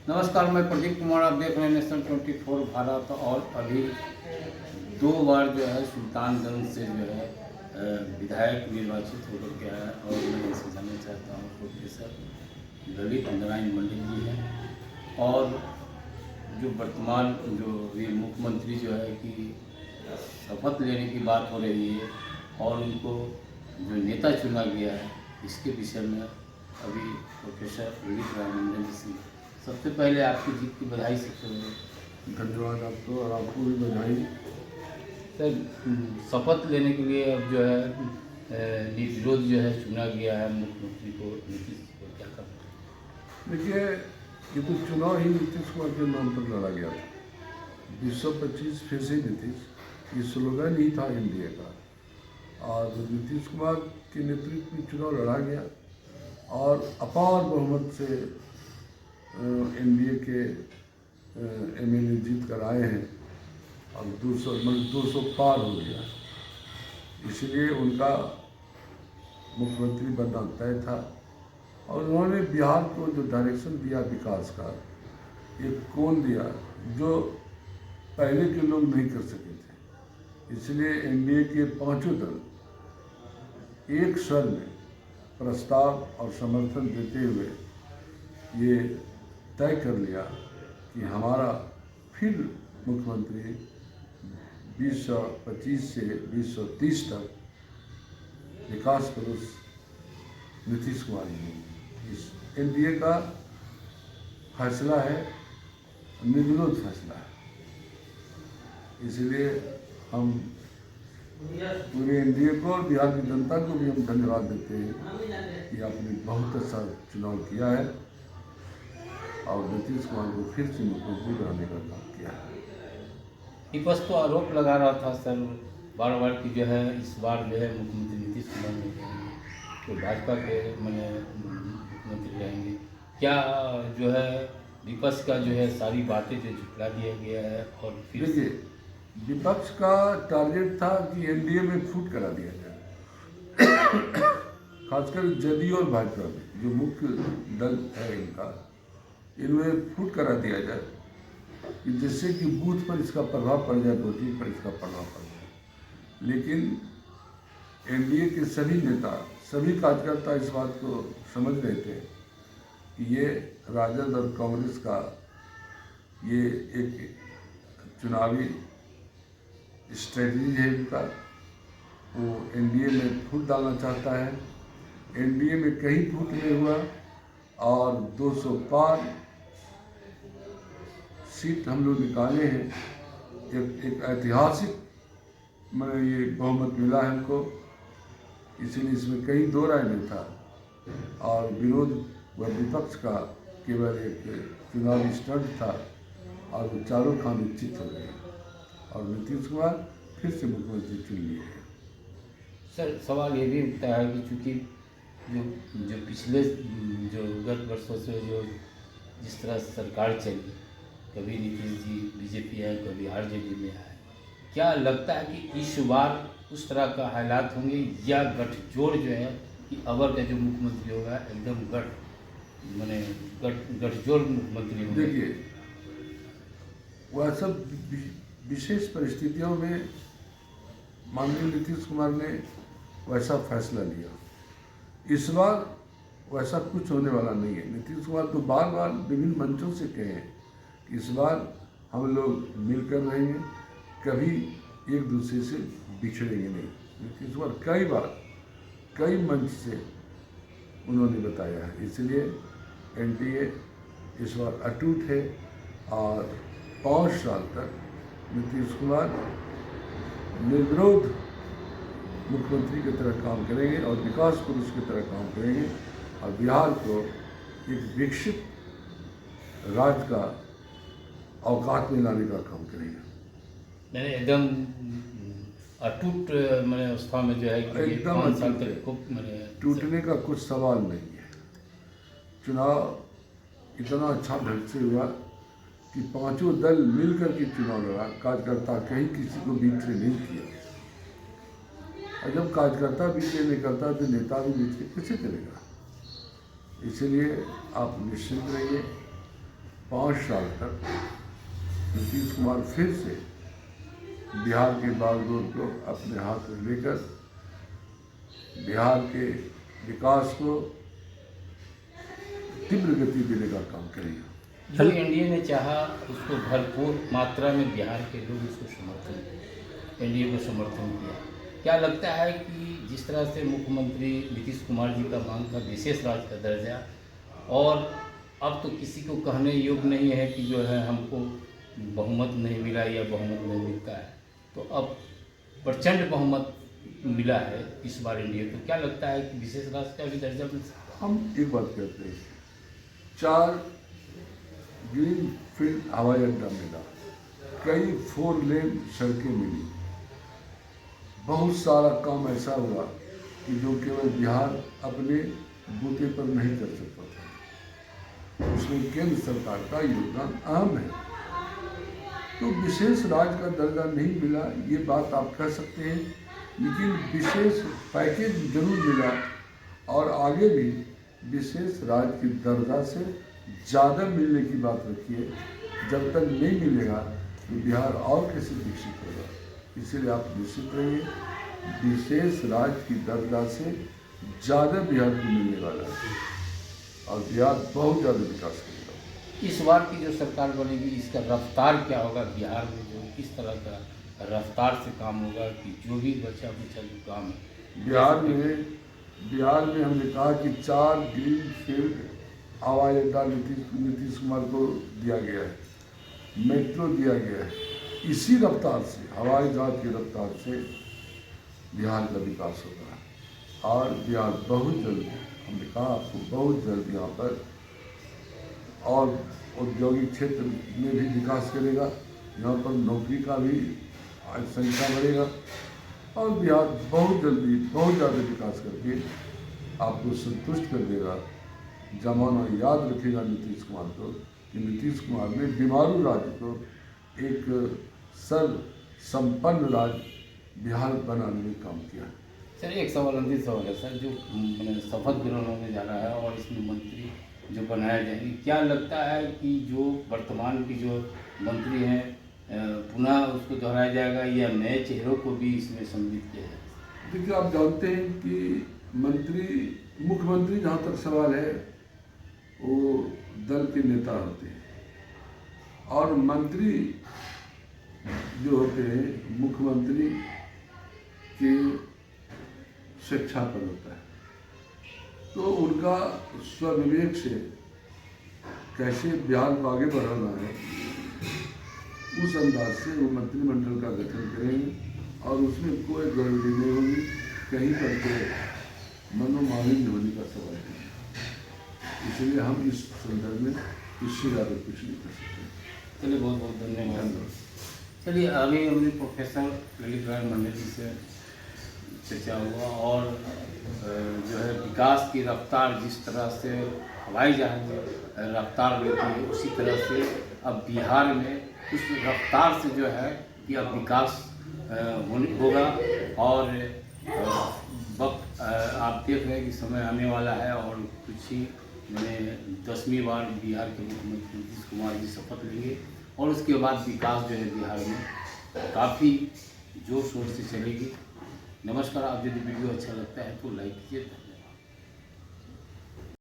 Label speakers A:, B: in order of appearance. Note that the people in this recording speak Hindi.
A: नमस्कार, मैं प्रदीप कुमार। आप देख रहे हैं नेशनल 24 भारत। और अभी 2 बार जो है सुल्तानगंज से जो है विधायक निर्वाचित होकर के आया। और मैं इसे जानना चाहता हूँ प्रोफेसर ललित नारायण मंडल जी हैं। और जो वर्तमान जो ये मुख्यमंत्री जो है कि शपथ लेने की बात हो रही है और उनको जो नेता चुना गया है, इसके विषय में अभी प्रोफेसर ललित नारायण मंडल जी, सबसे पहले आपकी जीत की बधाई। सबसे पहले
B: धन्यवाद आपको और आपको भी बधाई।
A: सर, शपथ लेने के लिए अब जो है निर्विरोध जो है चुना गया है मुख्यमंत्री को, नीतीश जी को, क्या करना?
B: देखिए, ये तो चुनाव ही नीतीश कुमार के नाम पर लड़ा गया था। 225 फिर से नीतीश, ये स्लोगन ही था एनडीए का। और नीतीश कुमार के नेतृत्व में चुनाव लड़ा गया और अपार बहुमत से एनडीए के एमएलए जीत कर आए हैं और 200 पार हो गया। इसलिए उनका मुख्यमंत्री बनना तय था। और उन्होंने बिहार को जो डायरेक्शन दिया विकास का, एक कोण दिया जो पहले के लोग नहीं कर सके थे। इसलिए एनडीए के पांचों दल एक स्वर में प्रस्ताव और समर्थन देते हुए ये तय कर लिया कि हमारा फिर मुख्यमंत्री 2025 से 2030 तक विकास पुरुष नीतीश कुमार जी। इस एनडीए का फैसला है, निर्विरोध फैसला है। इसलिए हम पूरे एनडीए को और बिहार की जनता को भी हम धन्यवाद देते हैं कि आपने बहुत अच्छा चुनाव किया है और नीतीश कुमार को फिर से मुख्यमंत्री बनाने का काम किया है।
A: विपक्ष तो आरोप लगा रहा था सर बार बार कि जो है इस बार जो है मुख्यमंत्री नीतीश कुमार नहीं रहेंगे, तो भाजपा के मैंने मुख्यमंत्री रहेंगे। क्या जो है विपक्ष का जो है सारी बातें जो झुठला दिया गया है? और फिर
B: देखिए, विपक्ष का टारगेट था कि एनडीए में फूट करा दिया जाए। खासकर जदयू और भाजपा में जो मुख्य दल है इनका, इनमें फूट करा दिया जाए कि जिससे कि बूथ पर इसका प्रभाव पड़ जाए, वोटिंग पर इसका प्रभाव पड़ जाए। लेकिन एनडीए के सभी नेता, सभी कार्यकर्ता इस बात को समझ रहे थे कि ये राजद और कांग्रेस का ये एक चुनावी स्ट्रेटजी है इनका। वो एनडीए में फूट डालना चाहता है। एनडीए में कहीं फूट नहीं हुआ और 200 पार सीट हम लोग निकाले हैं। एक ऐतिहासिक ये बहुमत मिला है हमको, इसलिए इसमें कहीं दो राय नहीं था। और विरोध व विपक्ष का केवल एक चुनावी स्टंट था और वो चारों काम निश्चित हो गए और नीतीश कुमार फिर से मुख्यमंत्री चुन लिए हैं।
A: सर, सवाल ये भी उठता है कि चूँकि जो पिछले जो गत वर्षों से जो जिस तरह सरकार चली, कभी नीतीश जी बीजेपी आए, कभी आरजेडी में आए, क्या लगता है कि इस बार उस तरह का हालात होंगे या गठजोड़ जो है कि अबर का जो मुख्यमंत्री होगा एकदम गठजोड़ मुख्यमंत्री होंगे?
B: देखिए, वह सब विशेष परिस्थितियों में माननीय नीतीश कुमार ने वैसा फैसला लिया। इस बार वैसा कुछ होने वाला नहीं है। नीतीश कुमार तो बार बार विभिन्न मंचों से कहे हैं कि इस बार हम लोग मिलकर रहेंगे, कभी एक दूसरे से बिछड़ेंगे नहीं। नीतीश कुमार कई बार कई मंच से उन्होंने बताया है। इसलिए एनडीए इस बार अटूट है और 5 साल तक नीतीश कुमार निर्विरोध मुख्यमंत्री की तरह काम करेंगे और विकास पुरुष की तरह काम करेंगे और बिहार को एक विकसित राज्य का औकात में लाने का काम करेंगे।
A: मैंने एकदम अटूट मैंने अवस्था में जो है कि
B: एकदम
A: 5 साल तक खूब मैंने
B: टूटने का कुछ सवाल नहीं है। चुनाव इतना अच्छा ढंग से हुआ कि पांचों दल मिलकर के चुनाव लड़ा। कार्यकर्ता कहीं किसी को बीट्रे नहीं किया। और जब कार्यकर्ता बीट्रे नहीं करता तो नेता भी बीट्रे कैसे करेगा? इसलिए आप निश्चिंत रहिए 5 साल तक नीतीश कुमार फिर से बिहार के बागडोर को अपने हाथ में लेकर बिहार के विकास को तीव्र गति देने का काम करेगा।
A: जो एनडीए ने चाहा उसको भरपूर मात्रा में बिहार के लोग उसको समर्थन किए, एनडीए को समर्थन किया। क्या लगता है कि जिस तरह से मुख्यमंत्री नीतीश कुमार जी का मांग था विशेष राज्य का दर्जा, और अब तो किसी को कहने योग्य नहीं है कि जो है हमको बहुमत नहीं मिला या बहुमत नहीं मिलता है, तो अब प्रचंड बहुमत मिला है इस बार एनडीए, तो क्या लगता है कि विशेष राज्य का भी दर्जा मिल सकता है?
B: हम एक बात कहते हैं, 4 ग्रीन फील्ड हवाई अड्डा मिला, कई 4 लेन सड़कें मिली, बहुत सारा काम ऐसा हुआ कि जो केवल बिहार अपने बूते पर नहीं कर सकता था, उसमें केंद्र सरकार का योगदान अहम है। तो विशेष राज्य का दर्जा नहीं मिला ये बात आप कह सकते हैं, लेकिन विशेष पैकेज जरूर मिला और आगे भी विशेष राज्य की दर्जा से ज़्यादा मिलने की बात रखी है। जब तक नहीं मिलेगा तो बिहार और कैसे विकसित होगा, इसलिए आप निश्चित रहिए विशेष राज्य की दर्जा से ज़्यादा बिहार को मिलने वाला है और बिहार बहुत ज़्यादा विकास करेगा।
A: इस बार की जो सरकार बनेगी इसका रफ्तार क्या होगा बिहार में, जो किस तरह का रफ्तार से काम होगा कि जो भी बचा कुचा जो काम है
B: बिहार में हमने कहा कि 4 ग्रीन फील्ड हवाई अड्डा नीतीश कुमार को दिया गया है, मेट्रो दिया गया है। इसी रफ्तार से, हवाई जहाज की रफ्तार से बिहार का विकास होगा और बिहार बहुत जल्द, हमने कहा आपको बहुत जल्द यहाँ पर और औद्योगिक क्षेत्र में भी विकास करेगा, यहाँ पर नौकरी का भी संख्या बढ़ेगा और बिहार बहुत जल्दी बहुत ज़्यादा विकास करके आपको संतुष्ट कर देगा। जमाना याद रखेगा नीतीश कुमार को कि नीतीश कुमार ने बीमारू राज्य को एक सर्व संपन्न राज्य बिहार बनाने में काम किया।
A: सर एक सवाल, अंतिम सवाल है सर, जो मैंने शपथ ग्रहण होने जा रहा है और इसमें मंत्री जो बनाए जाएंगे, क्या लगता है कि जो वर्तमान की जो मंत्री हैं पुनः उसको दोहराया जाएगा या नए चेहरों को भी इसमें सम्मिलित किया जाएगा?
B: देखिए, आप जानते हैं कि मुख्यमंत्री जहाँ तक सवाल है वो दल के नेता होते हैं और मंत्री जो होते हैं मुख्यमंत्री के शिक्षा पर होता है, तो उनका स्वविवेक से कैसे बिहार को आगे बढ़ाना है उस अंदाज से वो मंत्रिमंडल का गठन करेंगे और उसमें कोई गड़बड़ी नहीं होगी, कहीं पर कोई मनोमालिन्य होने का सवाल नहीं है। इसलिए हम इस संदर्भ में इससे ज़्यादा कुछ नहीं कर सकते।
A: चलिए बहुत बहुत धन्यवाद। चलिए अभी हमने प्रोफेसर ललित नारायण मंडल जी से चर्चा हुआ और जो है विकास की रफ्तार जिस तरह से हवाई जहाज रफ्तार लेती है उसी तरह से अब बिहार में उस रफ्तार से जो है कि अब विकास होगा और वक्त आप देख रहे हैं कि समय आने वाला है और कुछ ही मैंने 10वीं बार बिहार के मुख्यमंत्री नीतीश कुमार जी शपथ लेंगे और उसके बाद विकास जो है बिहार में काफ़ी जोर शोर से चलेगी। नमस्कार। आप यदि वीडियो अच्छा लगता है तो लाइक कीजिए।